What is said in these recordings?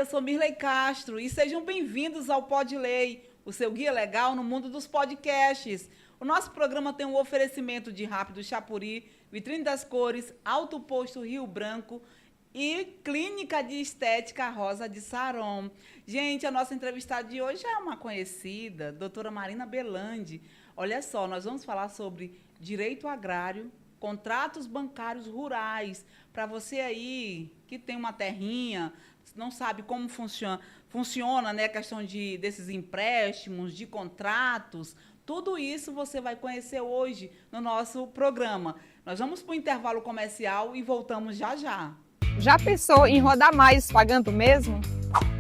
eu sou Mirley Castro e sejam bem-vindos ao Podley, o seu guia legal no mundo dos podcasts. O nosso programa tem um oferecimento de Rápido Chapuri, Vitrine das Cores, Alto Posto Rio Branco e Clínica de Estética Rosa de Saron. Gente, a nossa entrevistada de hoje é uma conhecida, doutora Marina Belandi. Olha só, nós vamos falar sobre direito agrário, contratos bancários rurais, para você aí que tem uma terrinha, não sabe como funciona, né, a questão desses empréstimos, de contratos, tudo isso você vai conhecer hoje no nosso programa. Nós vamos para o intervalo comercial e voltamos já já. Já pensou em rodar mais pagando mesmo?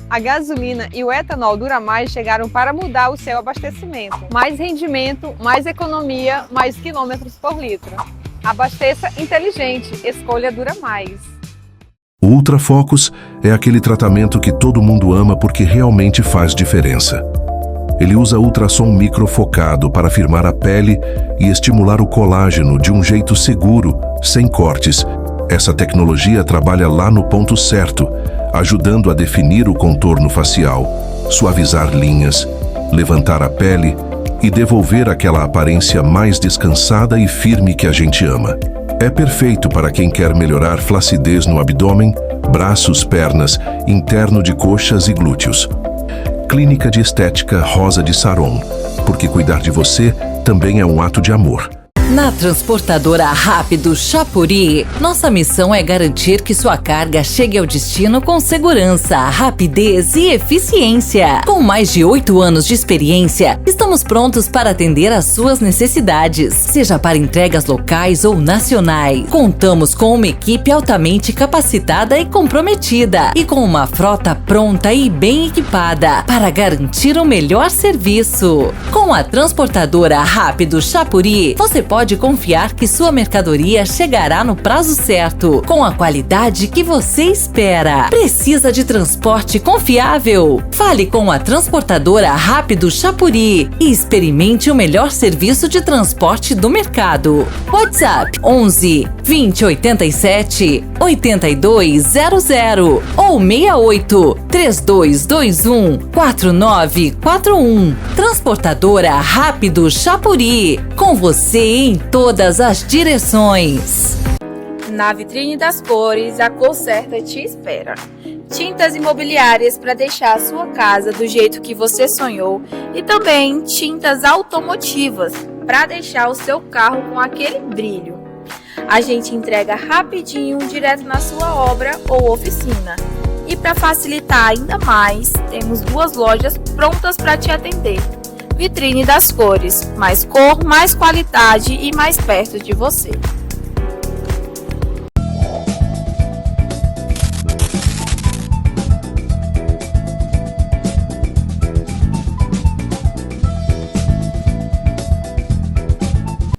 A gasolina e o etanol Dura Mais chegaram para mudar o seu abastecimento. Mais rendimento, mais economia, mais quilômetros por litro. Abasteça inteligente, escolha Dura Mais. O Ultra Focus é aquele tratamento que todo mundo ama porque realmente faz diferença. Ele usa ultrassom microfocado para firmar a pele e estimular o colágeno de um jeito seguro, sem cortes. Essa tecnologia trabalha lá no ponto certo, ajudando a definir o contorno facial, suavizar linhas, levantar a pele e devolver aquela aparência mais descansada e firme que a gente ama. É perfeito para quem quer melhorar flacidez no abdômen, braços, pernas, interno de coxas e glúteos. Clínica de Estética Rosa de Saron, porque cuidar de você também é um ato de amor. Na transportadora Rápido Chapuri, nossa missão é garantir que sua carga chegue ao destino com segurança, rapidez e eficiência. Com mais de 8 anos de experiência, estamos prontos para atender às suas necessidades, seja para entregas locais ou nacionais. Contamos com uma equipe altamente capacitada e comprometida, e com uma frota pronta e bem equipada para garantir o melhor serviço. Com a transportadora Rápido Chapuri, você pode confiar que sua mercadoria chegará no prazo certo, com a qualidade que você espera. Precisa de transporte confiável? Fale com a transportadora Rápido Chapuri e experimente o melhor serviço de transporte do mercado. WhatsApp 11 20 87 8200 ou 68 3221 4941. Transportadora Rápido Chapuri, com você em todas as direções. Na Vitrine das Cores, a cor certa te espera. Tintas imobiliárias para deixar a sua casa do jeito que você sonhou e também tintas automotivas para deixar o seu carro com aquele brilho. A gente entrega rapidinho direto na sua obra ou oficina. E para facilitar ainda mais, temos 2 lojas prontas para te atender. Vitrine das Cores, mais cor, mais qualidade e mais perto de você.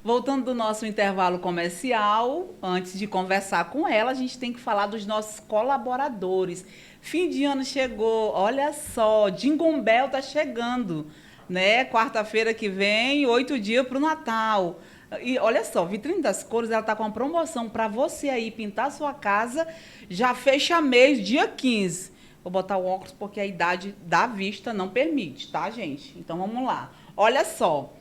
Voltando do nosso intervalo comercial, antes de conversar com ela, a gente tem que falar dos nossos colaboradores. Fim de ano chegou, olha só, Jingle Bell tá chegando, né? Quarta-feira que vem, 8 dias para o Natal. E olha só, Vitrine das Cores, ela tá com uma promoção para você aí pintar sua casa, já fecha mês, dia 15. Vou botar o óculos porque a idade da vista não permite, tá, gente? Então vamos lá. Olha só.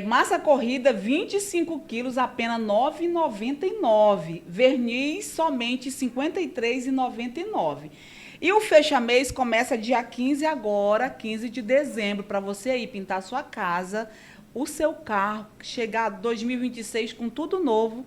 Massa corrida 25 quilos, apenas R$ 9,99. Verniz somente R$ 53,99. E o fecha-mês começa dia 15 agora, 15 de dezembro, para você aí pintar a sua casa, o seu carro, chegar 2026 com tudo novo.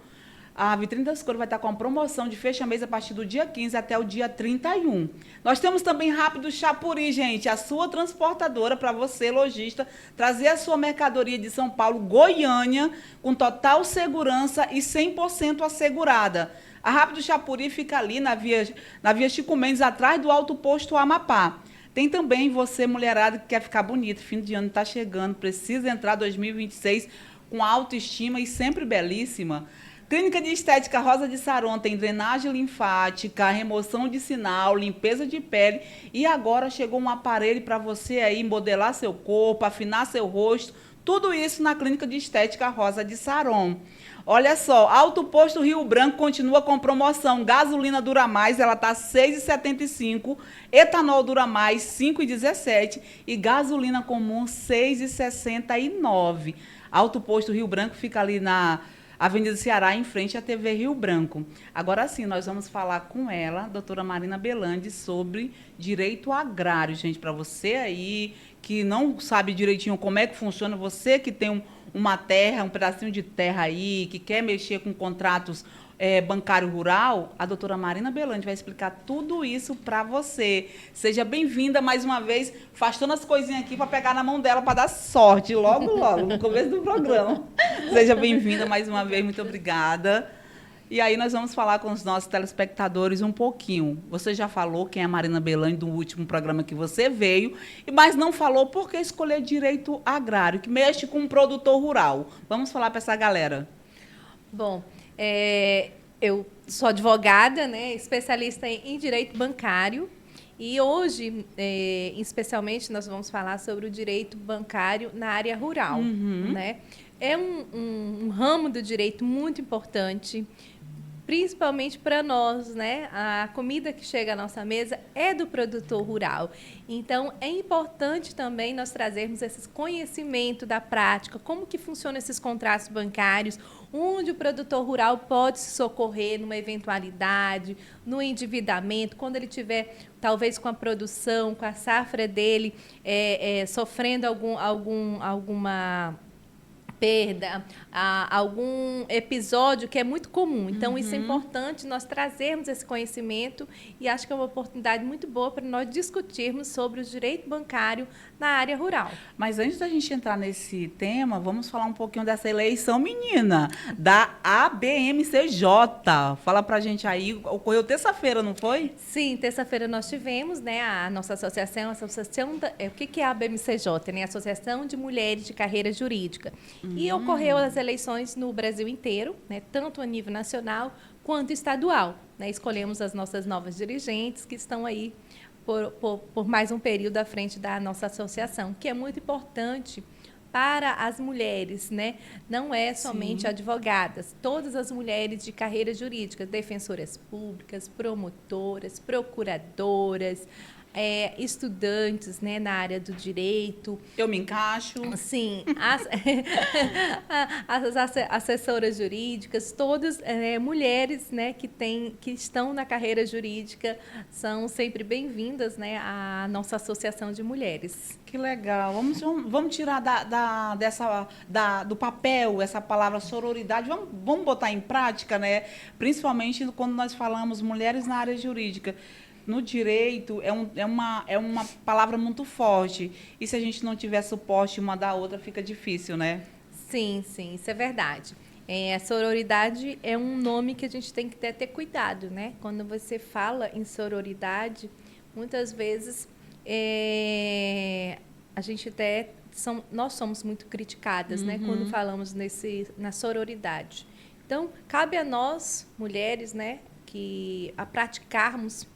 A Vitrine das Cores vai estar com a promoção de fecha-mês a partir do dia 15 até o dia 31. Nós temos também Rápido Chapuri, gente, a sua transportadora para você, lojista, trazer a sua mercadoria de São Paulo, Goiânia, com total segurança e 100% assegurada. A Rápido Chapuri fica ali na via Chico Mendes, atrás do Alto Posto Amapá. Tem também você, mulherada, que quer ficar bonita, fim de ano está chegando, precisa entrar 2026 com autoestima e sempre belíssima. Clínica de Estética Rosa de Saron tem drenagem linfática, remoção de sinal, limpeza de pele e agora chegou um aparelho para você aí modelar seu corpo, afinar seu rosto, Tudo isso na Clínica de Estética Rosa de Saron. Olha só, Alto Posto Rio Branco continua com promoção. Gasolina Dura Mais, ela tá R$ 6,75. Etanol Dura Mais, R$ 5,17. E gasolina comum, R$ 6,69. Alto Posto Rio Branco fica ali na Avenida Ceará, em frente à TV Rio Branco. Agora sim, nós vamos falar com ela, doutora Marina Belandi, sobre direito agrário. Gente, para você aí que não sabe direitinho como é que funciona, você que tem uma terra, um pedacinho de terra aí, que quer mexer com contratos bancário rural, a doutora Marina Belandi vai explicar tudo isso para você. Seja bem-vinda mais uma vez, afastando as coisinhas aqui para pegar na mão dela para dar sorte logo, no começo do programa. Seja bem-vinda mais uma vez, muito obrigada. E aí nós vamos falar com os nossos telespectadores um pouquinho. Você já falou quem é a Marina Belandi do último programa que você veio, mas não falou por que escolher direito agrário, que mexe com um produtor rural. Vamos falar para essa galera. Bom, eu sou advogada, né, especialista em direito bancário, e hoje, especialmente, nós vamos falar sobre o direito bancário na área rural. Né? É um ramo do direito muito importante, principalmente para nós, né? A comida que chega à nossa mesa é do produtor rural. Então, é importante também nós trazermos esse conhecimento da prática, como que funcionam esses contratos bancários, onde o produtor rural pode se socorrer numa eventualidade, no endividamento, quando ele tiver, talvez, com a produção, com a safra dele, sofrendo alguma perda, algum episódio que é muito comum. Então, isso é importante, nós trazermos esse conhecimento, e acho que é uma oportunidade muito boa para nós discutirmos sobre o direito bancário na área rural. Mas antes da gente entrar nesse tema, vamos falar um pouquinho dessa eleição, menina, da ABMCJ. Fala pra gente aí, ocorreu terça-feira, não foi? Sim, terça-feira nós tivemos, né, a nossa associação, o que é a ABMCJ? Né? Associação de Mulheres de Carreira Jurídica. E ocorreu as eleições no Brasil inteiro, né, tanto a nível nacional quanto estadual. Né? Escolhemos as nossas novas dirigentes, que estão aí por mais um período à frente da nossa associação, que é muito importante para as mulheres, né? Não é somente advogadas, todas as mulheres de carreira jurídica, defensoras públicas, promotoras, procuradoras, estudantes, né, na área do direito. Eu me encaixo. Sim, as assessoras jurídicas, todas mulheres, né, que estão na carreira jurídica, são sempre bem-vindas, né, à nossa associação de mulheres. Que legal. Vamos tirar do papel essa palavra sororidade, vamos botar em prática, né? Principalmente quando nós falamos mulheres na área jurídica. No direito, é uma palavra muito forte. E se a gente não tiver suporte uma da outra, fica difícil, né? Sim, isso é verdade. A sororidade é um nome que a gente tem que ter cuidado, né? Quando você fala em sororidade, muitas vezes nós somos muito criticadas, né? Quando falamos na sororidade. Então, cabe a nós, mulheres, né, a praticarmos,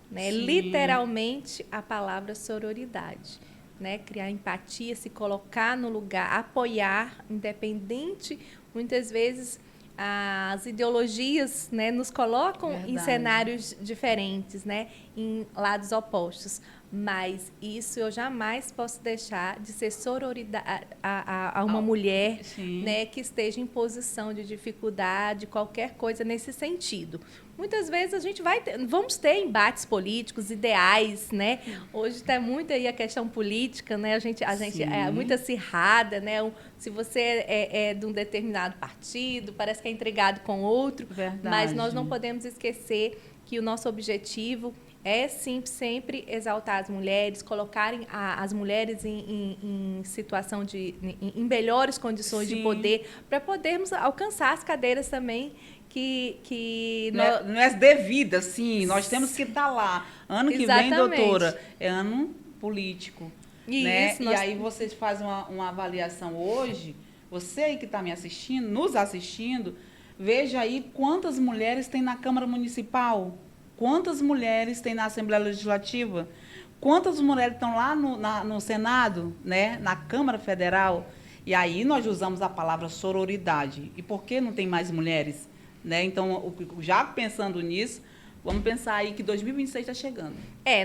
né, literalmente a palavra sororidade, né, criar empatia, se colocar no lugar, apoiar, independente, muitas vezes as ideologias, né, nos colocam em cenários diferentes, né, em lados opostos, mas isso eu jamais posso deixar de ser sororidade a uma mulher, né, que esteja em posição de dificuldade, qualquer coisa nesse sentido. Muitas vezes a gente vamos ter embates políticos, ideais, né? Hoje está muito aí a questão política, né? A gente é muito acirrada, né? Se você é de um determinado partido, parece que é intrigado com outro. Verdade. Mas nós não podemos esquecer que o nosso objetivo é sim, sempre exaltar as mulheres, colocarem as mulheres em situação em melhores condições de poder, para podermos alcançar as cadeiras também que não é devida, sim, nós temos que estar lá. Ano que vem, doutora, é ano político. Né? E aí vocês fazem uma avaliação hoje, você aí que está nos assistindo, veja aí quantas mulheres tem na Câmara Municipal, quantas mulheres tem na Assembleia Legislativa, Quantas mulheres estão lá no Senado, né, na Câmara Federal? E aí nós usamos a palavra sororidade. E por que não tem mais mulheres? Né? Então, já pensando nisso, vamos pensar aí que 2026 está chegando.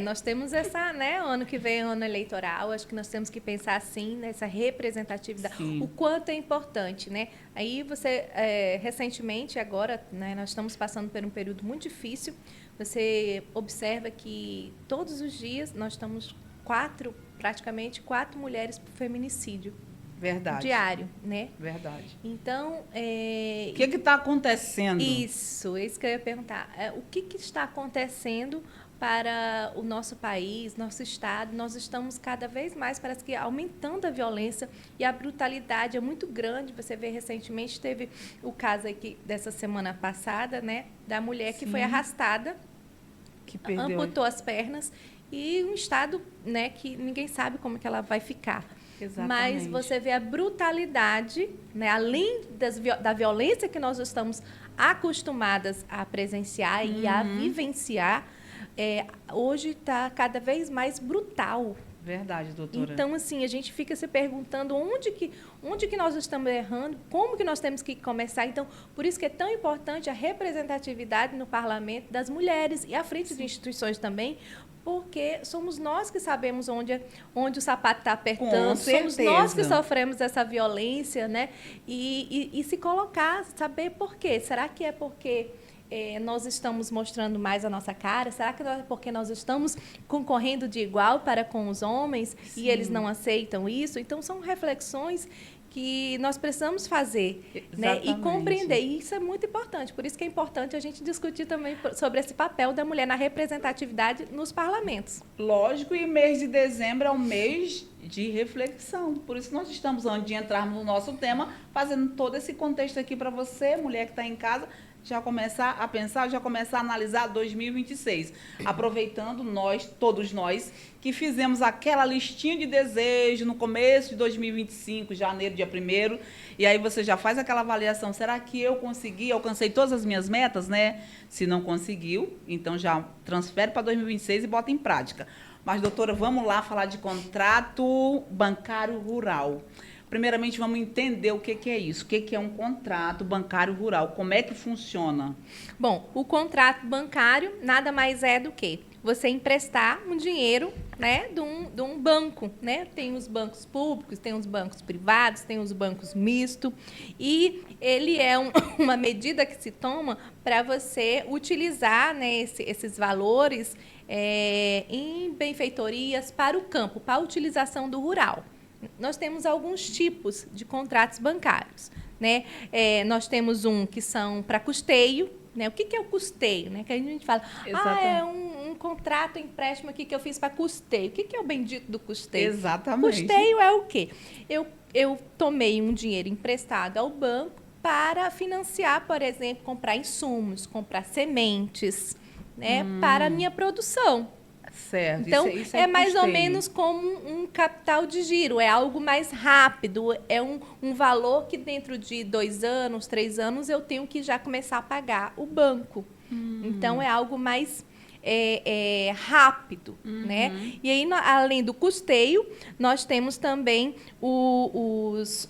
Nós temos essa, né, ano que vem, ano eleitoral, acho que nós temos que pensar assim, nessa representatividade, Sim. o quanto é importante, né? Aí você, recentemente, agora, né, nós estamos passando por um período muito difícil, você observa que todos os dias nós estamos praticamente quatro mulheres por feminicídio. Verdade. Diário, né? Verdade. Então, o que está acontecendo? Isso que eu ia perguntar. O que está acontecendo para o nosso país, nosso estado? Nós estamos cada vez mais, parece que aumentando a violência e a brutalidade é muito grande. Você vê, recentemente teve o caso aqui dessa semana passada, né, da mulher que foi arrastada, que perdeu, amputou as pernas, e um estado, né, que ninguém sabe como que ela vai ficar. Exatamente. Mas você vê a brutalidade, né, além da violência que nós estamos acostumadas a presenciar e a vivenciar, hoje está cada vez mais brutal. Verdade, doutora. Então, assim, a gente fica se perguntando onde que nós estamos errando, como que nós temos que começar. Então, por isso que é tão importante a representatividade no parlamento das mulheres e à frente de instituições também, porque somos nós que sabemos onde o sapato está apertando, somos nós que sofremos essa violência, né? E se colocar, saber por quê. Será que é porque nós estamos mostrando mais a nossa cara? Será que é porque nós estamos concorrendo de igual para com os homens? Sim. E eles não aceitam isso? Então, são reflexões que nós precisamos fazer, né, e compreender. E isso é muito importante. Por isso que é importante a gente discutir também sobre esse papel da mulher na representatividade nos parlamentos. Lógico, e mês de dezembro é um mês de reflexão. Por isso nós estamos, antes de entrarmos no nosso tema, fazendo todo esse contexto aqui para você, mulher que está em casa, já começar a pensar, já começar a analisar 2026. Aproveitando todos nós, que fizemos aquela listinha de desejo no começo de 2025, janeiro, dia 1º, e aí você já faz aquela avaliação, será que eu consegui, alcancei todas as minhas metas, né? Se não conseguiu, então já transfere para 2026 e bota em prática. Mas, doutora, vamos lá falar de contrato bancário rural. Primeiramente, vamos entender o que é isso. O que é um contrato bancário rural? Como é que funciona? Bom, o contrato bancário nada mais é do que você emprestar um dinheiro, né, de um banco, né? Tem os bancos públicos, tem os bancos privados, tem os bancos mistos. E ele é uma medida que se toma para você utilizar, né, esses valores em benfeitorias para o campo, para a utilização do rural. Nós temos alguns tipos de contratos bancários, né? Nós temos que são para custeio, né? O que é o custeio, né? Que a gente fala, é um contrato, empréstimo aqui que eu fiz para custeio. O que é o bendito do custeio? Exatamente. Custeio é o quê? Eu tomei um dinheiro emprestado ao banco para financiar, por exemplo, comprar insumos, comprar sementes, né? Para a minha produção. Certo. Então, isso é mais ou menos como um capital de giro, é algo mais rápido, é um valor que dentro de 2 anos, 3 anos, eu tenho que já começar a pagar o banco. Então, é algo mais rápido, né? E aí, além do custeio, nós temos também os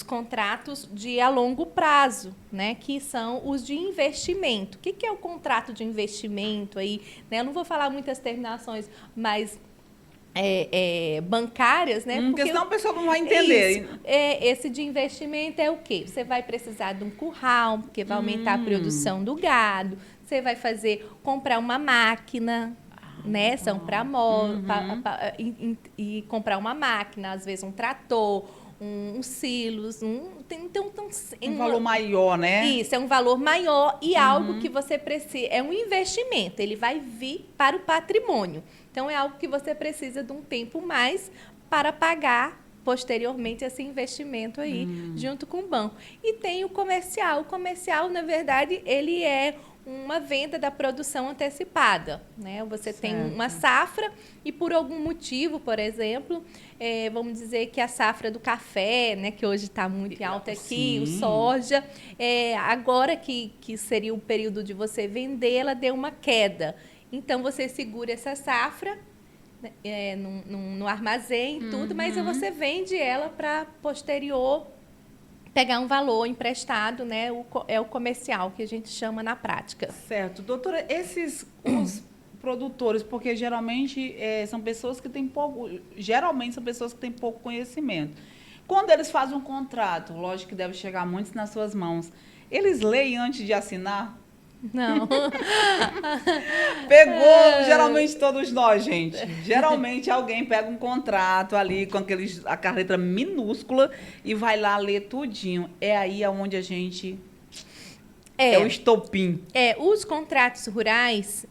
contratos a longo prazo, né, que são os de investimento. O que é o contrato de investimento aí? Né? Eu não vou falar muitas terminações, mas bancárias, né? Porque senão a pessoa não vai entender. Isso. Esse de investimento é o quê? Você vai precisar de um curral, porque vai aumentar a produção do gado. Você vai comprar uma máquina, né? São para e comprar uma máquina, às vezes um trator, um silos, então um valor maior, né? Isso, é um valor maior e algo que você precisa, é um investimento, ele vai vir para o patrimônio. Então, é algo que você precisa de um tempo mais para pagar posteriormente esse investimento aí, junto com o banco. E tem o comercial. O comercial, na verdade, ele é uma venda da produção antecipada, né? Você tem uma safra e por algum motivo, por exemplo, vamos dizer que a safra do café, né, que hoje está muito alta aqui, o soja, agora que seria o período de você vender, ela deu uma queda. Então, você segura essa safra né, no armazém e tudo, mas você vende ela para posterior pegar um valor emprestado, né? É o comercial que a gente chama na prática. Certo. Doutora, os produtores, porque geralmente são pessoas que têm pouco conhecimento. Quando eles fazem um contrato, lógico que deve chegar muitos nas suas mãos, eles leem antes de assinar? Não. Pegou, geralmente todos nós, gente. Geralmente alguém pega um contrato ali com a letra minúscula e vai lá ler tudinho. É aí onde a gente... É o estopim. Os contratos rurais,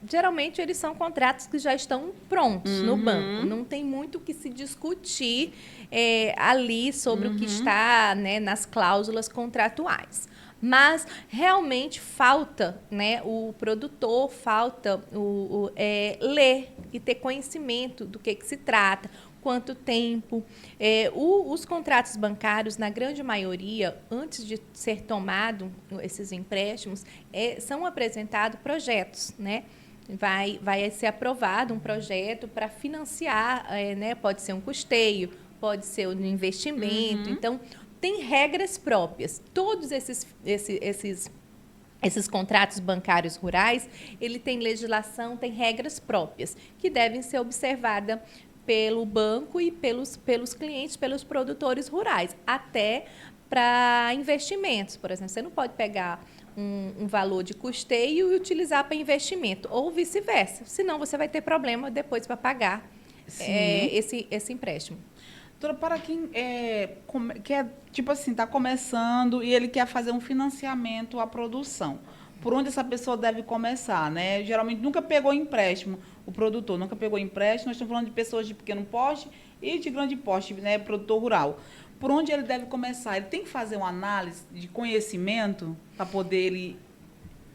geralmente eles são contratos que já estão prontos no banco. Não tem muito o que se discutir ali sobre o que está, né, nas cláusulas contratuais. Mas realmente falta, né, o produtor, falta ler e ter conhecimento do que se trata, quanto tempo. Os contratos bancários, na grande maioria, antes de ser tomado esses empréstimos, são apresentados projetos, né? Vai ser aprovado um projeto para financiar, né? Pode ser um custeio, pode ser um investimento. Então, tem regras próprias. Todos esses contratos bancários rurais, ele tem legislação, tem regras próprias que devem ser observadas pelo banco e pelos clientes, pelos produtores rurais, até para investimentos. Por exemplo, você não pode pegar um valor de custeio e utilizar para investimento, ou vice-versa, senão você vai ter problema depois para pagar esse empréstimo. Doutora, para quem quer, tipo assim, está começando e ele quer fazer um financiamento à produção, por onde essa pessoa deve começar, né? Geralmente nunca pegou empréstimo, o produtor nunca pegou empréstimo, nós estamos falando de pessoas de pequeno porte e de grande porte, né? Produtor rural. Por onde ele deve começar? Ele tem que fazer uma análise de conhecimento para poder ele...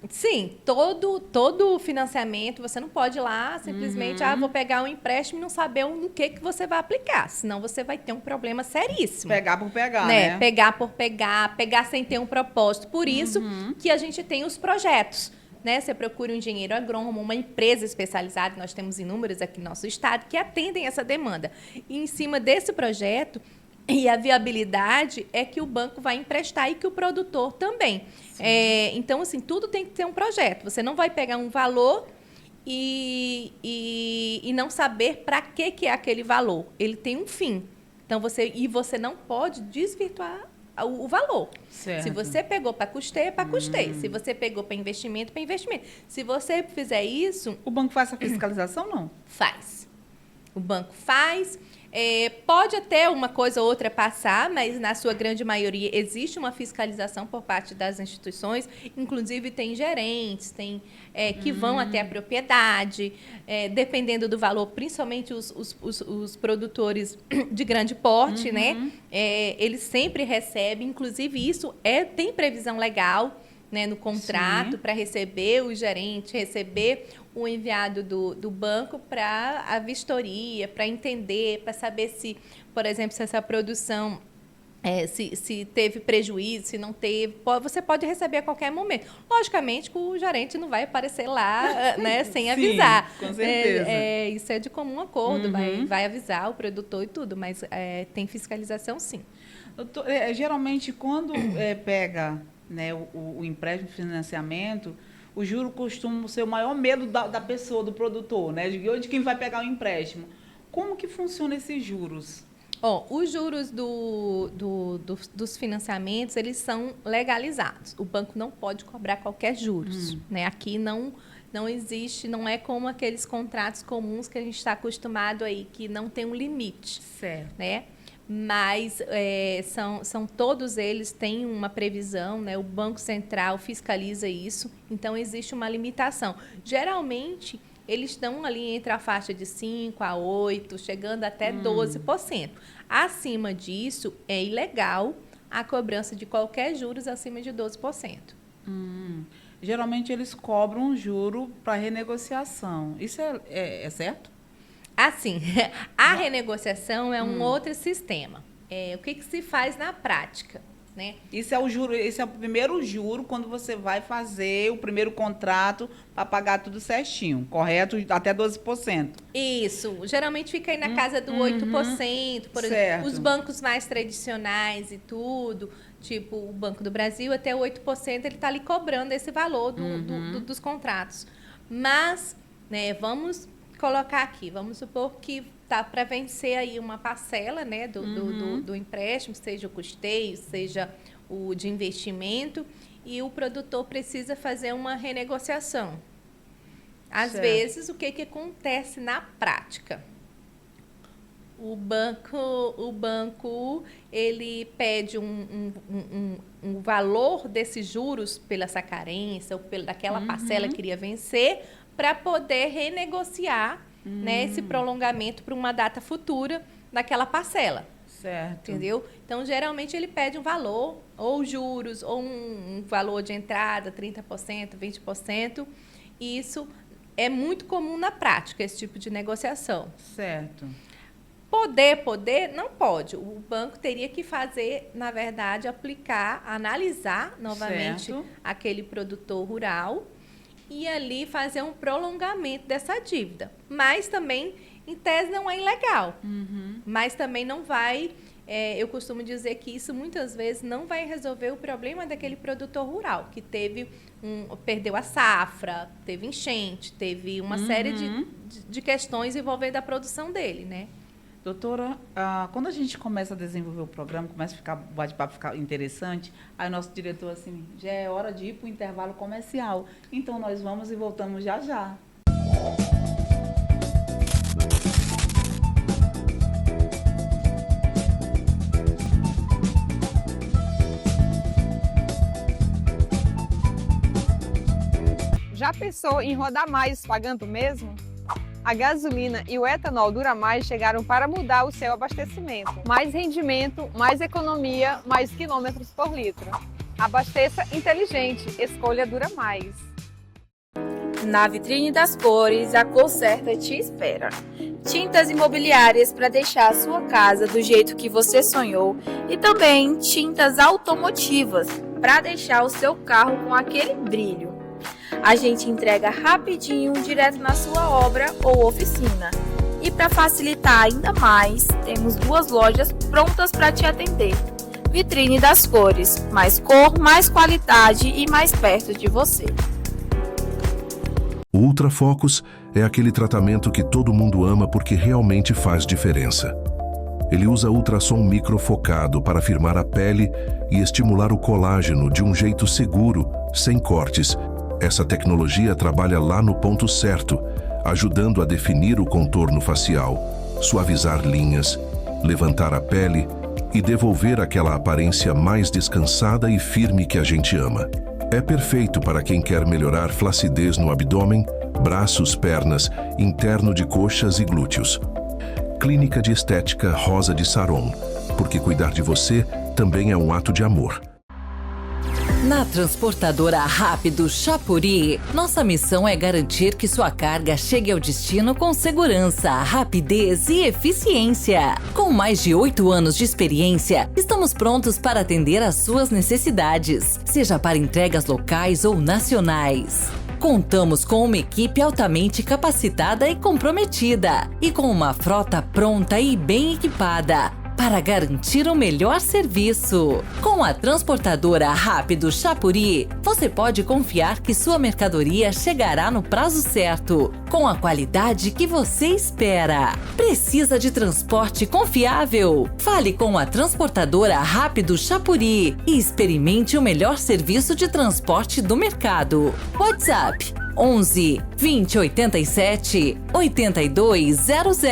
Sim, todo financiamento, você não pode ir lá simplesmente, vou pegar um empréstimo e não saber no que você vai aplicar, senão você vai ter um problema seríssimo. Pegar por pegar, né? Pegar por pegar sem ter um propósito. Por isso que a gente tem os projetos, né? Você procura um engenheiro agrônomo, uma empresa especializada, nós temos inúmeras aqui no nosso estado, que atendem essa demanda. E em cima desse projeto, e a viabilidade é que o banco vai emprestar e que o produtor também. Então, assim, tudo tem que ter um projeto. Você não vai pegar um valor e não saber para que é aquele valor. Ele tem um fim. Então, você não pode desvirtuar o valor. Certo. Se você pegou para custeio, é para custeio. Se você pegou para investimento, para investimento. Se você fizer isso... O banco faz essa fiscalização, não? Faz. O banco faz... pode até uma coisa ou outra passar, mas na sua grande maioria existe uma fiscalização por parte das instituições, inclusive tem gerentes, que vão até a propriedade, dependendo do valor, principalmente os produtores de grande porte, né? Eles sempre recebem, inclusive isso tem previsão legal, né, no contrato para receber o gerente, receber o enviado do banco para a vistoria, para entender, para saber se, por exemplo, se essa produção, se teve prejuízo, se não teve. Você pode receber a qualquer momento. Logicamente que o gerente não vai aparecer lá, né, sem avisar. Sim, com certeza. Isso é de comum acordo, vai avisar o produtor e tudo, mas tem fiscalização, sim. Doutor, geralmente, quando pega, né, o empréstimo de financiamento, o juro costuma ser o maior medo da pessoa, do produtor, né? De quem vai pegar o empréstimo. Como que funcionam esses juros? Os juros dos financiamentos, eles são legalizados. O banco não pode cobrar qualquer juros, né? Aqui não existe, não é como aqueles contratos comuns que a gente está acostumado aí, que não tem um limite. Certo. Né? Mas são todos eles têm uma previsão, né? O Banco Central fiscaliza isso, então existe uma limitação. Geralmente, eles estão ali entre a faixa de 5% a 8%, chegando até 12%. Acima disso, é ilegal a cobrança de qualquer juros acima de 12%. Geralmente, eles cobram um juro para renegociação. Isso é certo? Assim, a renegociação é um outro sistema. O que se faz na prática? né? Isso é o juro, esse é o primeiro juro quando você vai fazer o primeiro contrato para pagar tudo certinho, correto? Até 12%. Isso, geralmente fica aí na casa do 8%, por exemplo, Certo. os bancos mais tradicionais e tudo, tipo o Banco do Brasil, até 8% ele está ali cobrando esse valor dos contratos. Mas, né, vamos colocar aqui, vamos supor que tá para vencer aí uma parcela, né, do empréstimo, seja o custeio, seja o de investimento, e o produtor precisa fazer uma renegociação. Às Certo. vezes, o que acontece na prática? O banco ele pede um valor desses juros pela essa carência ou daquela parcela que iria vencer para poder renegociar, né, esse prolongamento para uma data futura daquela parcela. Certo. Entendeu? Então, geralmente, ele pede um valor, ou juros, ou um valor de entrada, 30%, 20%. E isso é muito comum na prática, esse tipo de negociação. Certo. Poder, não pode. O banco teria que fazer, na verdade, aplicar, analisar novamente Certo. aquele produtor rural e ali fazer um prolongamento dessa dívida. Mas também, em tese, não é ilegal. Mas também não vai... eu costumo dizer que isso, muitas vezes, não vai resolver o problema daquele produtor rural, que perdeu a safra, teve enchente, teve uma série de questões envolvendo a produção dele, né? Doutora, quando a gente começa a desenvolver o programa, começa a ficar, o bate-papo ficar interessante, aí o nosso diretor assim, já é hora de ir para o intervalo comercial. Então, nós vamos e voltamos já já. Já pensou em rodar mais pagando mesmo? A gasolina e o etanol Dura Mais chegaram para mudar o seu abastecimento. Mais rendimento, mais economia, mais quilômetros por litro. Abasteça inteligente, escolha Dura Mais. Na vitrine das cores, a cor certa te espera. Tintas imobiliárias para deixar a sua casa do jeito que você sonhou e também tintas automotivas para deixar o seu carro com aquele brilho. A gente entrega rapidinho, direto na sua obra ou oficina. E para facilitar ainda mais, temos 2 lojas prontas para te atender. Vitrine das cores, mais cor, mais qualidade e mais perto de você. O Ultra Focus é aquele tratamento que todo mundo ama porque realmente faz diferença. Ele usa ultrassom microfocado para firmar a pele e estimular o colágeno de um jeito seguro, sem cortes. Essa tecnologia trabalha lá no ponto certo, ajudando a definir o contorno facial, suavizar linhas, levantar a pele e devolver aquela aparência mais descansada e firme que a gente ama. É perfeito para quem quer melhorar flacidez no abdômen, braços, pernas, interno de coxas e glúteos. Clínica de Estética Rosa de Saron, porque cuidar de você também é um ato de amor. Na transportadora Rápido Chapuri, nossa missão é garantir que sua carga chegue ao destino com segurança, rapidez e eficiência. Com mais de 8 anos de experiência, estamos prontos para atender às suas necessidades, seja para entregas locais ou nacionais. Contamos com uma equipe altamente capacitada e comprometida, e com uma frota pronta e bem equipada, para garantir o melhor serviço. Com a transportadora Rápido Chapuri, você pode confiar que sua mercadoria chegará no prazo certo, com a qualidade que você espera. Precisa de transporte confiável? Fale com a transportadora Rápido Chapuri e experimente o melhor serviço de transporte do mercado. WhatsApp 11 20 87 8200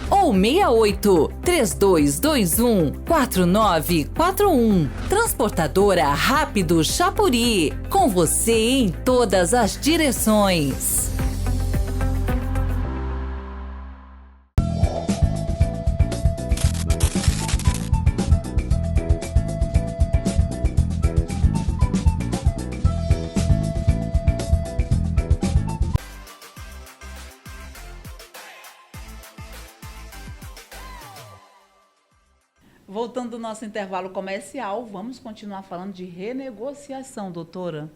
ou 68 3221 4941. Transportadora Rápido Chapuri, com você em todas as direções. Voltando do nosso intervalo comercial, vamos continuar falando de renegociação, doutora.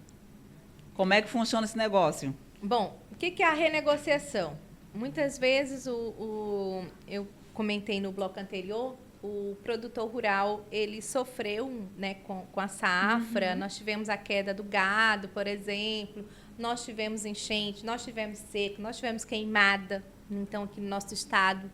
Como é que funciona esse negócio? Bom, o que é a renegociação? Muitas vezes, eu comentei no bloco anterior, o produtor rural, ele sofreu, né, com a safra. Nós tivemos a queda do gado, por exemplo, nós tivemos enchente, nós tivemos seco, nós tivemos queimada, então, aqui no nosso estado.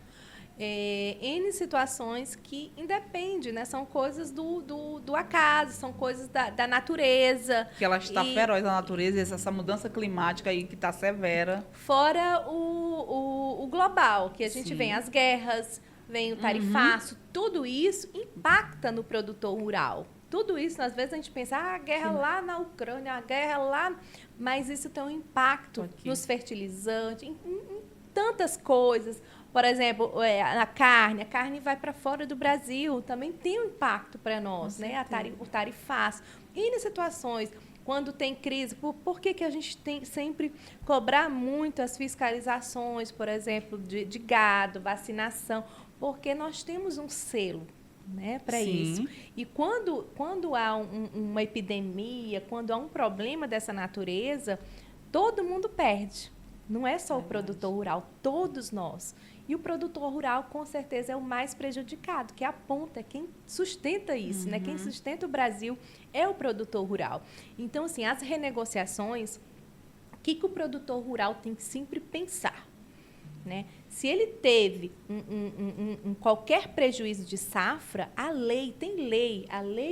N situações que independem, né? São coisas do acaso, são coisas da natureza. Que ela está feroz, a natureza, e essa mudança climática aí que está severa. Fora o global, que a gente vem as guerras, vem o tarifaço, tudo isso impacta no produtor rural. Tudo isso, às vezes a gente pensa, a guerra lá na Ucrânia, a guerra lá... Mas isso tem um impacto nos fertilizantes, em tantas coisas. Por exemplo, a carne vai para fora do Brasil, também tem um impacto para nós, né? O tarifaço. E nas situações, quando tem crise, por que a gente tem sempre cobrar muito as fiscalizações, por exemplo, de gado, vacinação? Porque nós temos um selo, né, para isso. E quando há uma epidemia, quando há um problema dessa natureza, todo mundo perde. Não é só o produtor rural, todos nós. E o produtor rural, com certeza, é o mais prejudicado, que é a ponta, quem sustenta isso, né? Quem sustenta o Brasil é o produtor rural. Então, assim, as renegociações, o que o produtor rural tem que sempre pensar? Né? Se ele teve qualquer prejuízo de safra, a lei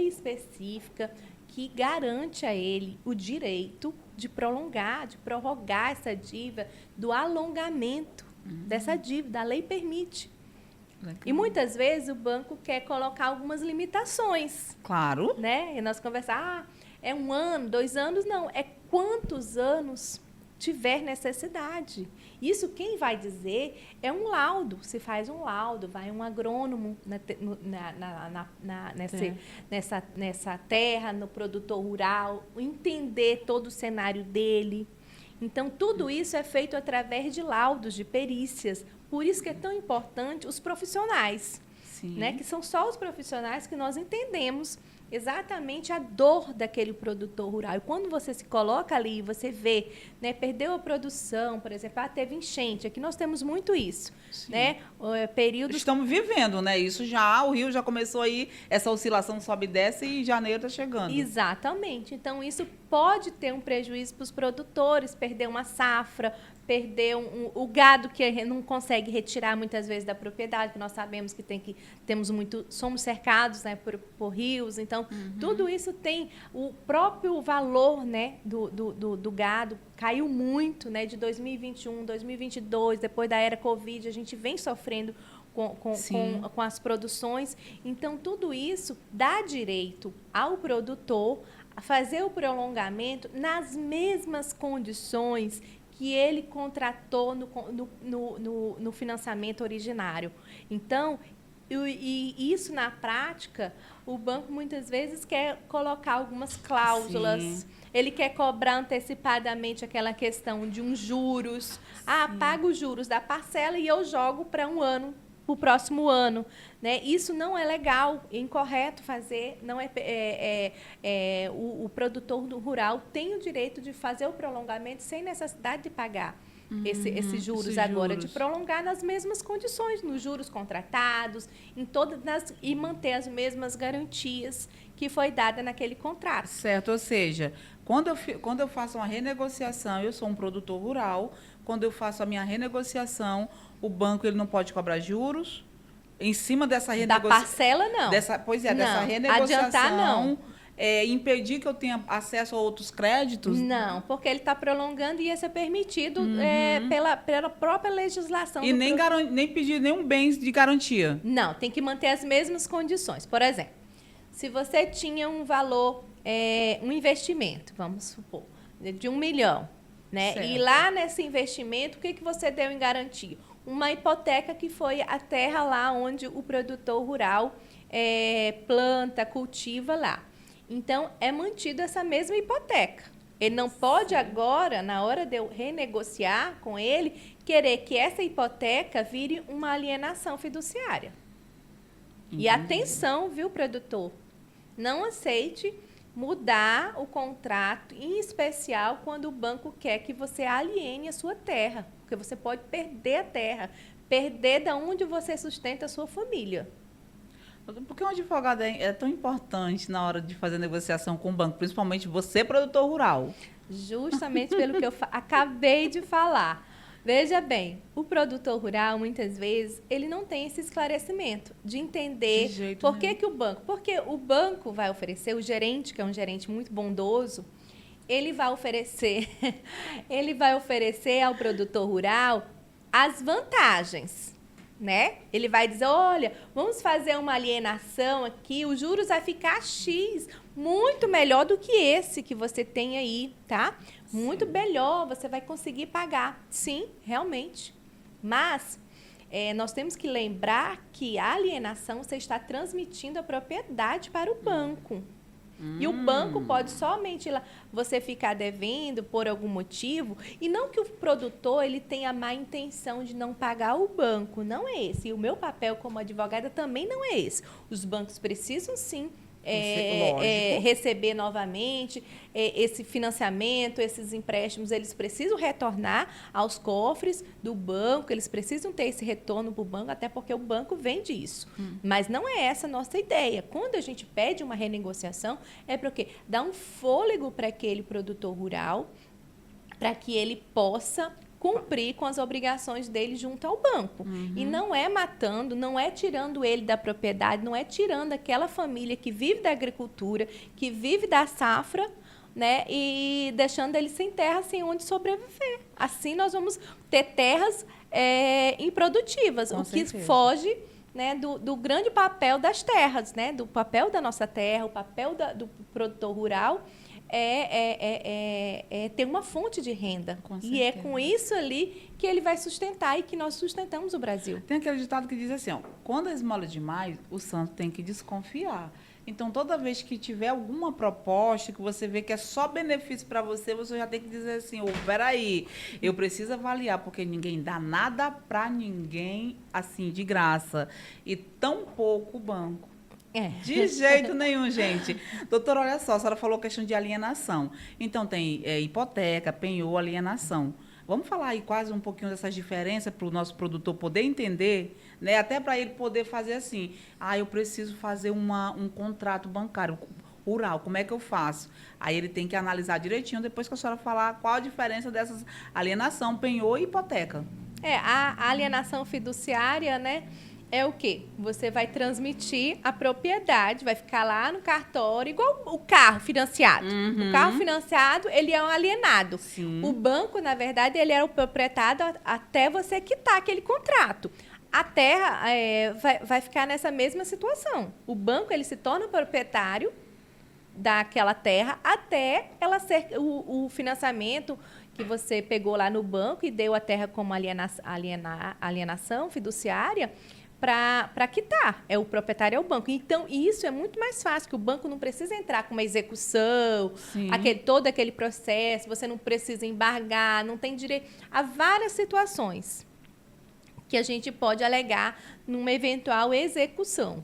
específica que garante a ele o direito de prorrogar essa dívida, do alongamento dessa dívida. A lei permite. Legal. E muitas vezes o banco quer colocar algumas limitações. Claro. Né? E nós conversamos, é 1 ano, 2 anos, não. É quantos anos tiver necessidade. Isso quem vai dizer é um laudo. Se faz um laudo, vai um agrônomo nessa terra, no produtor rural, entender todo o cenário dele. Então, tudo isso é feito através de laudos, de perícias. Por isso que é tão importante os profissionais, né? Que são só os profissionais que nós entendemos exatamente a dor daquele produtor rural. E quando você se coloca ali, você vê, né, perdeu a produção, por exemplo, teve enchente. Aqui nós temos muito isso, né? Períodos... Estamos vivendo, né? Isso já, o Rio já começou aí, essa oscilação sobe e desce e janeiro está chegando. Exatamente. Então, isso pode ter um prejuízo para os produtores, perder uma safra, perder o gado que não consegue retirar muitas vezes da propriedade, que nós sabemos que somos cercados, né, por rios. Então, tudo isso tem o próprio valor, né, do gado caiu muito, né, de 2021, 2022, depois da era Covid, a gente vem sofrendo com as produções. Então, tudo isso dá direito ao produtor a fazer o prolongamento nas mesmas condições que ele contratou no financiamento originário. Então, e isso na prática, o banco muitas vezes quer colocar algumas cláusulas, ele quer cobrar antecipadamente aquela questão de uns juros. Paga os juros da parcela e eu jogo para um ano, para o próximo ano, né? Isso não é legal, é incorreto fazer. Não o produtor rural tem o direito de fazer o prolongamento sem necessidade de pagar esses juros agora, de prolongar nas mesmas condições, nos juros contratados, e manter as mesmas garantias que foi dada naquele contrato. Certo, ou seja, quando eu faço uma renegociação, eu sou um produtor rural, quando eu faço a minha renegociação, o banco ele não pode cobrar juros em cima dessa renegociação. Da parcela, não. Dessa renegociação. Adiantar, não. Impedir que eu tenha acesso a outros créditos? Não, porque ele está prolongando e isso é permitido pela própria legislação. E nem pedir nenhum bem de garantia? Não, tem que manter as mesmas condições. Por exemplo, se você tinha um valor, um investimento, vamos supor, de 1 milhão, né? E lá nesse investimento, o que você deu em garantia? Uma hipoteca que foi a terra lá onde o produtor rural planta, cultiva lá. Então, é mantida essa mesma hipoteca. Ele não pode agora, na hora de eu renegociar com ele, querer que essa hipoteca vire uma alienação fiduciária. E atenção, viu, produtor? Não aceite mudar o contrato, em especial quando o banco quer que você aliene a sua terra, porque você pode perder a terra, perder da onde você sustenta a sua família. Por que um advogado é tão importante na hora de fazer negociação com o banco, principalmente você, produtor rural? Justamente pelo que eu acabei de falar. Veja bem, o produtor rural, muitas vezes, ele não tem esse esclarecimento de entender por que o banco... Porque o banco vai oferecer, o gerente, que é um gerente muito bondoso, ele vai oferecer ao produtor rural as vantagens, né? Ele vai dizer, olha, vamos fazer uma alienação aqui, os juros vai ficar X, muito melhor do que esse que você tem aí, tá? Muito melhor, você vai conseguir pagar. Sim, realmente. Mas nós temos que lembrar que a alienação você está transmitindo a propriedade para o banco. E o banco pode somente você ficar devendo por algum motivo, e não que o produtor ele tenha má intenção de não pagar o banco, não é esse. E o meu papel como advogada também não é esse. Os bancos precisam sim receber novamente esse financiamento, esses empréstimos, eles precisam retornar aos cofres do banco, eles precisam ter esse retorno para o banco, até porque o banco vende isso. Mas não é essa a nossa ideia. Quando a gente pede uma renegociação, é para o quê? Dar um fôlego para aquele produtor rural, para que ele possa cumprir com as obrigações dele junto ao banco. E não é matando, não é tirando ele da propriedade, não é tirando aquela família que vive da agricultura, que vive da safra, né, e deixando ele sem terra, sem onde sobreviver. Assim nós vamos ter terras improdutivas, o que foge, né, do grande papel das terras, né, do papel da nossa terra, o papel do produtor rural, ter uma fonte de renda. E é com isso ali que ele vai sustentar e que nós sustentamos o Brasil. Tem aquele ditado que diz assim, ó, quando a esmola é demais, o santo tem que desconfiar. Então, toda vez que tiver alguma proposta que você vê que é só benefício para você, você já tem que dizer assim, peraí, eu preciso avaliar, porque ninguém dá nada para ninguém assim, de graça. E tão pouco o banco. De jeito nenhum, gente. Doutora, olha só, a senhora falou questão de alienação. Então, tem hipoteca, penhor, alienação. Vamos falar aí quase um pouquinho dessas diferenças para o nosso produtor poder entender, né? Até para ele poder fazer assim, eu preciso fazer um contrato bancário rural, como é que eu faço? Aí ele tem que analisar direitinho, depois que a senhora falar qual a diferença dessas alienação, penhor e hipoteca. A alienação fiduciária, né? É o quê? Você vai transmitir a propriedade, vai ficar lá no cartório, igual o carro financiado. O carro financiado, ele é um alienado. Sim. O banco, na verdade, ele é o proprietário até você quitar aquele contrato. A terra vai ficar nessa mesma situação. O banco, ele se torna proprietário daquela terra até ela ser o financiamento que você pegou lá no banco e deu a terra como alienação fiduciária, para quitar. O proprietário é o banco. Então, isso é muito mais fácil, que o banco não precisa entrar com uma execução, todo aquele processo, você não precisa embargar, não tem direito. Há várias situações que a gente pode alegar numa eventual execução.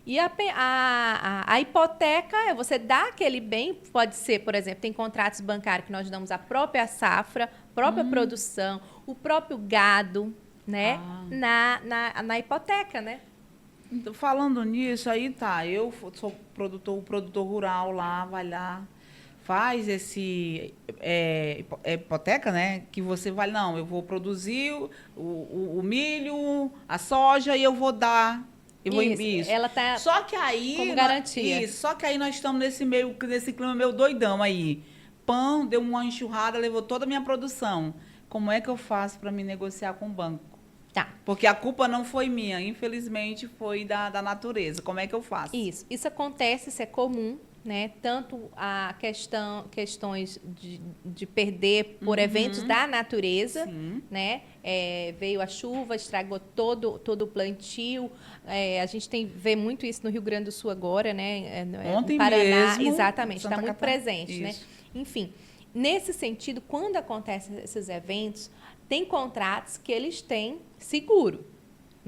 E a hipoteca é você dar aquele bem, pode ser, por exemplo, tem contratos bancários que nós damos a própria safra, a própria produção, o próprio gado, né? Na hipoteca, né? Então, falando nisso, aí eu sou o produtor rural lá, vai lá, faz esse hipoteca, né? Que você vai, não, eu vou produzir o milho, a soja e eu vou dar. Isso. Ela tá só que aí, como garantia. Só que aí nós estamos nesse clima meio doidão aí. Pão, deu uma enxurrada, levou toda a minha produção. Como é que eu faço para me negociar com o banco? Tá. Porque a culpa não foi minha, infelizmente foi da natureza. Como é que eu faço? Isso acontece, isso é comum, né? Tanto a questões de perder por eventos da natureza, né? Veio a chuva, estragou todo o plantio. A gente vê muito isso no Rio Grande do Sul agora, né? Ontem no Paraná, mesmo, exatamente, está Santa muito Catarina. presente, Isso. né? Enfim, nesse sentido, quando acontecem esses eventos, tem contratos que eles têm seguro.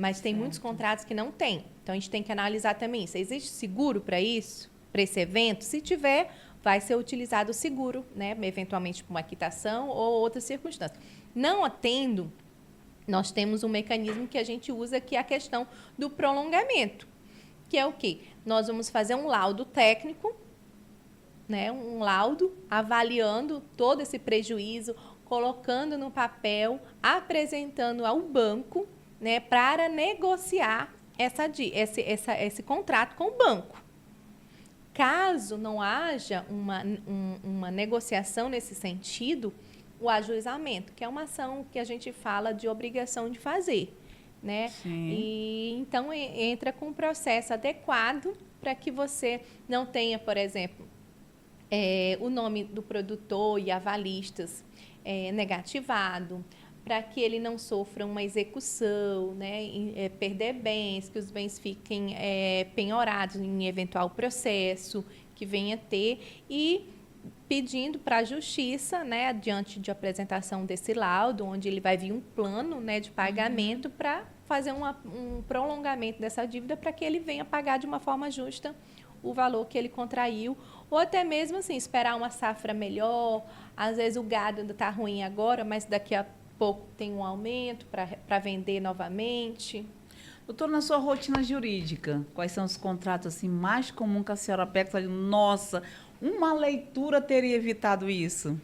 Mas tem muitos contratos que não tem. Então, a gente tem que analisar também isso. Existe seguro para isso? Para esse evento? Se tiver, vai ser utilizado o seguro, né? Eventualmente para uma quitação ou outras circunstâncias. Não atendo, nós temos um mecanismo que a gente usa, que é a questão do prolongamento. Que é o quê? Nós vamos fazer um laudo técnico, né? Um laudo avaliando todo esse prejuízo, colocando no papel, apresentando ao banco, né, para negociar esse contrato com o banco. Caso não haja uma negociação nesse sentido, o ajuizamento, que é uma ação que a gente fala de obrigação de fazer, né? Sim. E então entra com um processo adequado para que você não tenha, por exemplo, o nome do produtor e avalistas negativado, para que ele não sofra uma execução, né, perder bens, que os bens fiquem penhorados em eventual processo que venha a ter, e pedindo para a justiça, né, diante de apresentação desse laudo, onde ele vai vir um plano, né, de pagamento para fazer um prolongamento dessa dívida para que ele venha pagar de uma forma justa o valor que ele contraiu, ou até mesmo assim, esperar uma safra melhor. Às vezes o gado ainda está ruim agora, mas daqui a pouco tem um aumento para vender novamente. Doutora, na sua rotina jurídica, quais são os contratos assim, mais comuns que a senhora pega e fala, nossa, uma leitura teria evitado isso?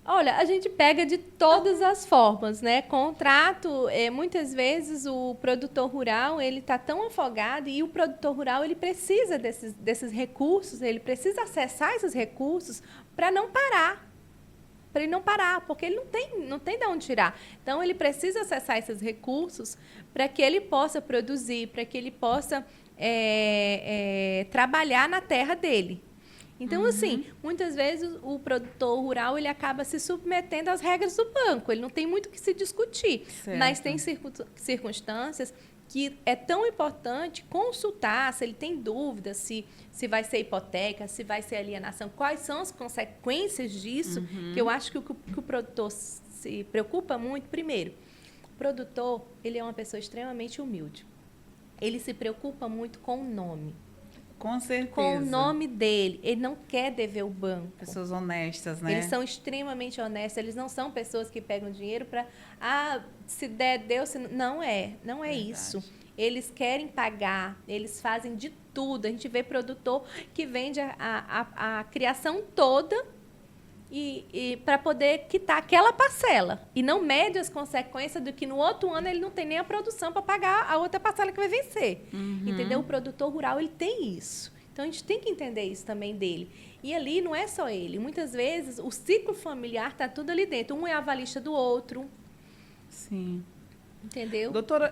Olha, a gente pega de todas as formas, né? Contrato, muitas vezes o produtor rural, ele está tão afogado, e o produtor rural, ele precisa desses recursos, ele precisa acessar esses recursos para não parar. Para ele não parar, porque ele não tem de onde tirar. Então, ele precisa acessar esses recursos para que ele possa produzir, para que ele possa trabalhar na terra dele. Então, assim, muitas vezes o produtor rural, ele acaba se submetendo às regras do banco. Ele não tem muito o que se discutir. Certo. Mas tem circunstâncias que é tão importante consultar, se ele tem dúvidas, se vai ser hipoteca, se vai ser alienação, quais são as consequências disso, que eu acho que o produtor se preocupa muito. Primeiro, o produtor, ele é uma pessoa extremamente humilde. Ele se preocupa muito com o nome. Com certeza. Com o nome dele. Ele não quer dever o banco. Pessoas honestas, né? Eles são extremamente honestos. Eles não são pessoas que pegam dinheiro para... se der, deu. Se não é. Não é Verdade. isso. Eles querem pagar. Eles fazem de tudo. A gente vê produtor que vende a criação toda e para poder quitar aquela parcela. E não mede as consequências do que no outro ano ele não tem nem a produção para pagar a outra parcela que vai vencer. Entendeu? O produtor rural, ele tem isso. Então, a gente tem que entender isso também dele. E ali não é só ele. Muitas vezes, o ciclo familiar está tudo ali dentro. Um é avalista do outro. Sim. Entendeu? Doutora,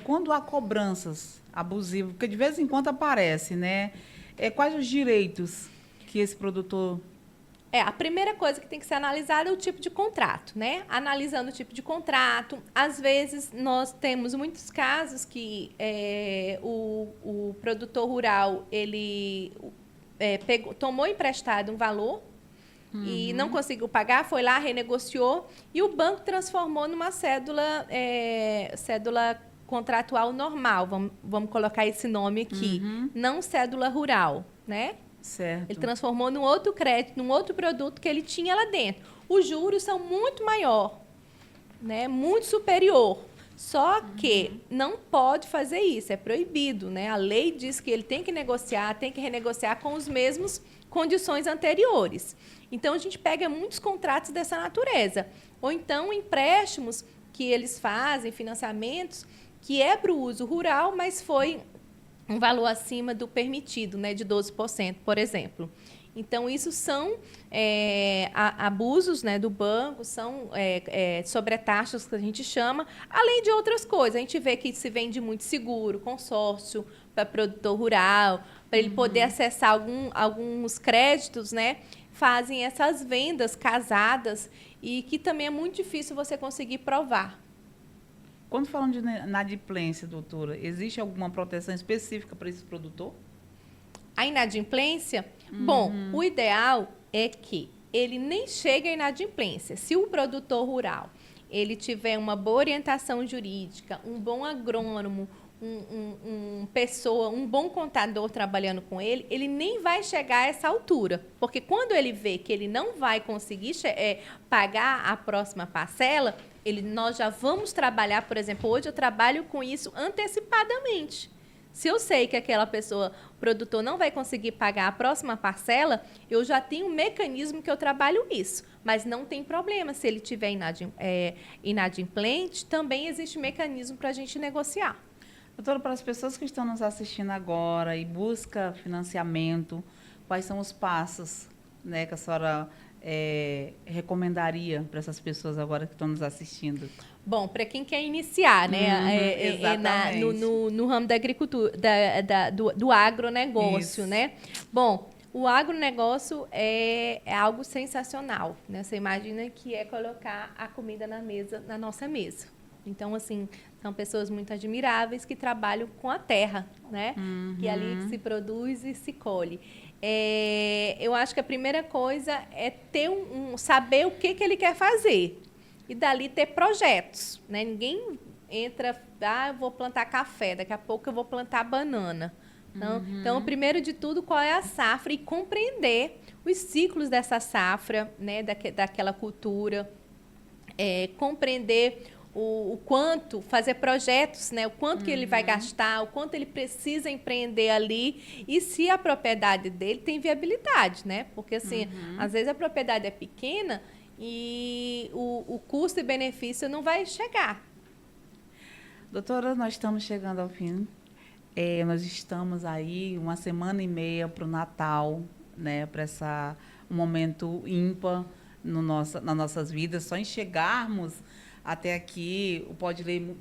quando há cobranças abusivas, porque de vez em quando aparece, né? Quais os direitos que esse produtor... A primeira coisa que tem que ser analisada é o tipo de contrato, né? Analisando o tipo de contrato, às vezes nós temos muitos casos que o produtor rural, ele tomou emprestado um valor e não conseguiu pagar, foi lá, renegociou, e o banco transformou numa cédula contratual normal, vamos colocar esse nome aqui, não cédula rural, né? Certo. Ele transformou num outro crédito, num outro produto que ele tinha lá dentro. Os juros são muito maior, né? Muito superior. Só que não pode fazer isso, é proibido, né? A lei diz que ele tem que negociar, tem que renegociar com as mesmas condições anteriores. Então, a gente pega muitos contratos dessa natureza. Ou então, empréstimos que eles fazem, financiamentos, que é para o uso rural, mas foi um valor acima do permitido, né, de 12%, por exemplo. Então, isso são abusos, né, do banco, são sobretaxas que a gente chama, além de outras coisas. A gente vê que se vende muito seguro, consórcio para produtor rural, para ele poder acessar alguns créditos, né, fazem essas vendas casadas e que também é muito difícil você conseguir provar. Quando falamos de inadimplência, doutora, existe alguma proteção específica para esse produtor? A inadimplência? Bom, o ideal é que ele nem chegue à inadimplência. Se o produtor rural ele tiver uma boa orientação jurídica, um bom agrônomo, um bom contador trabalhando com ele, ele nem vai chegar a essa altura. Porque quando ele vê que ele não vai conseguir pagar a próxima parcela, nós já vamos trabalhar, por exemplo, hoje eu trabalho com isso antecipadamente. Se eu sei que aquela pessoa, o produtor, não vai conseguir pagar a próxima parcela, eu já tenho um mecanismo que eu trabalho isso. Mas não tem problema. Se ele tiver inadimplente, também existe mecanismo para a gente negociar. Doutora, para as pessoas que estão nos assistindo agora e busca financiamento, quais são os passos, né, que a senhora recomendaria para essas pessoas agora que estão nos assistindo? Bom, para quem quer iniciar, né, no ramo da agricultura, do agronegócio, isso, né? Bom, o agronegócio é algo sensacional, né? Você imagina que é colocar a comida na nossa mesa. Então, assim, são pessoas muito admiráveis que trabalham com a terra, né? Que ali se produz e se colhe. Eu acho que a primeira coisa é ter saber o que ele quer fazer. E dali ter projetos, né? Ninguém entra, eu vou plantar café, daqui a pouco eu vou plantar banana. Então, primeiro de tudo, qual é a safra e compreender os ciclos dessa safra, né? Daquela cultura, compreender o quanto, fazer projetos, né? O quanto que ele vai gastar, o quanto ele precisa empreender ali e se a propriedade dele tem viabilidade, né? Porque, assim, às vezes a propriedade é pequena e o custo e benefício não vai chegar. Doutora, nós estamos chegando ao fim. Nós estamos aí 1 semana e meia para o Natal, né? Para um momento ímpar nas nossas vidas. Só em chegarmos até aqui, o Pode Ler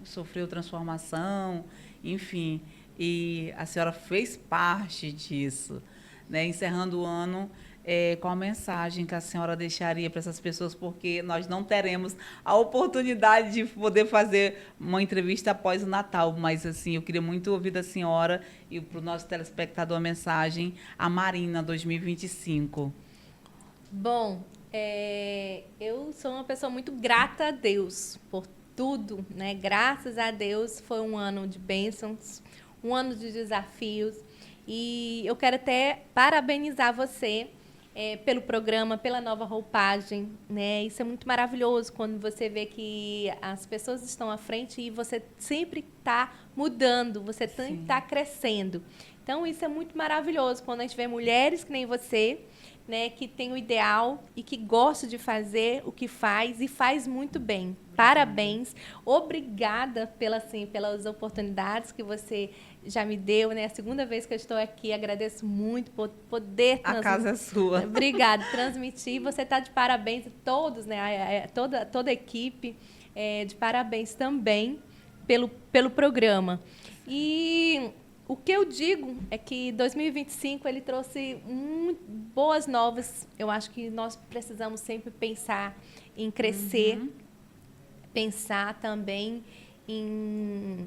sofreu transformação, enfim, e a senhora fez parte disso, né? Encerrando o ano, qual a mensagem que a senhora deixaria para essas pessoas, porque nós não teremos a oportunidade de poder fazer uma entrevista após o Natal, mas assim, eu queria muito ouvir da senhora e para o nosso telespectador a mensagem, a Marina 2025. Bom, eu sou uma pessoa muito grata a Deus por tudo, né? Graças a Deus foi um ano de bênçãos, um ano de desafios. E eu quero até parabenizar você pelo programa, pela nova roupagem, né? Isso é muito maravilhoso quando você vê que as pessoas estão à frente e você sempre está mudando, você sempre está crescendo. Então, isso é muito maravilhoso quando a gente vê mulheres que nem você, né, que tem o ideal e que gosta de fazer o que faz e faz muito bem. Parabéns. Obrigada pelas oportunidades que você já me deu, né? A segunda vez que eu estou aqui, agradeço muito por poder transmitir. A casa é sua. Obrigada, transmitir. Você está de parabéns, todos, né? Toda a equipe, de parabéns também pelo programa. E o que eu digo é que 2025 ele trouxe muito boas novas. Eu acho que nós precisamos sempre pensar em crescer, pensar também em...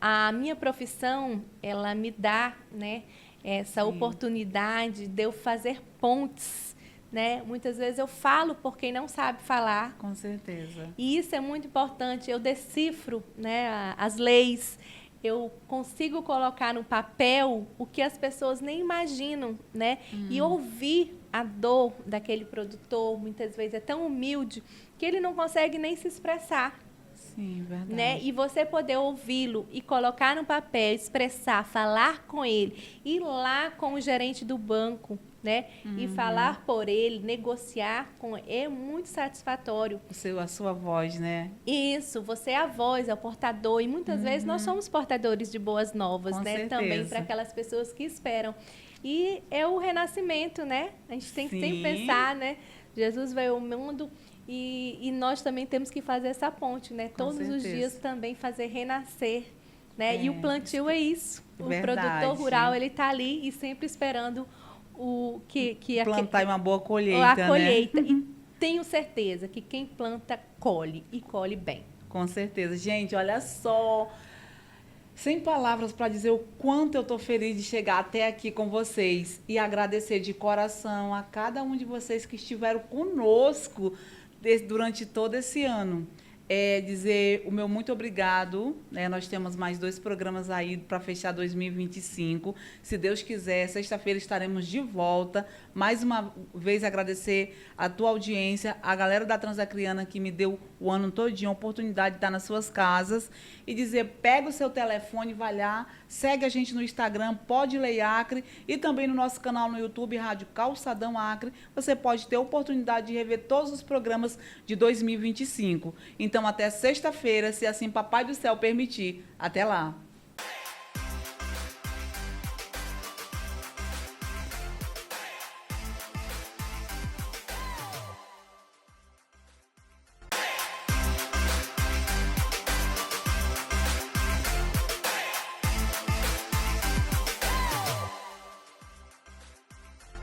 A minha profissão, ela me dá, né, essa oportunidade de eu fazer pontes, né? Muitas vezes eu falo por quem não sabe falar. Com certeza. E isso é muito importante. Eu decifro, né, as leis. Eu consigo colocar no papel o que as pessoas nem imaginam, né? E ouvir a dor daquele produtor, muitas vezes é tão humilde que ele não consegue nem se expressar. Sim, verdade. Né? E você poder ouvi-lo e colocar no papel, expressar, falar com ele, ir lá com o gerente do banco, né? E falar por ele, negociar com ele, é muito satisfatório. A sua voz, né? Isso, você é a voz, é o portador. E muitas vezes nós somos portadores de boas novas, com né? certeza. Também para aquelas pessoas que esperam. E é o renascimento, né? A gente tem que sempre pensar, né? Jesus veio ao mundo e nós também temos que fazer essa ponte, né? Com Todos certeza. os dias também fazer renascer, né? E o plantio é isso. Verdade. O produtor rural, ele está ali e sempre esperando plantar uma boa colheita, a colheita. Né? E tenho certeza que quem planta, colhe e colhe bem. Com certeza. Gente, olha só. Sem palavras para dizer o quanto eu estou feliz de chegar até aqui com vocês e agradecer de coração a cada um de vocês que estiveram conosco durante todo esse ano. Dizer o meu muito obrigado, né? Nós temos mais 2 programas aí para fechar 2025. Se Deus quiser, sexta-feira estaremos de volta. Mais uma vez agradecer a tua audiência, a galera da Transacriana que me deu o ano todinho a oportunidade de estar nas suas casas e dizer, pega o seu telefone, vai lá, segue a gente no Instagram, Pode Lei Acre, e também no nosso canal no YouTube, Rádio Calçadão Acre. Você pode ter a oportunidade de rever todos os programas de 2025. Então, até sexta-feira, se assim Papai do Céu permitir. Até lá!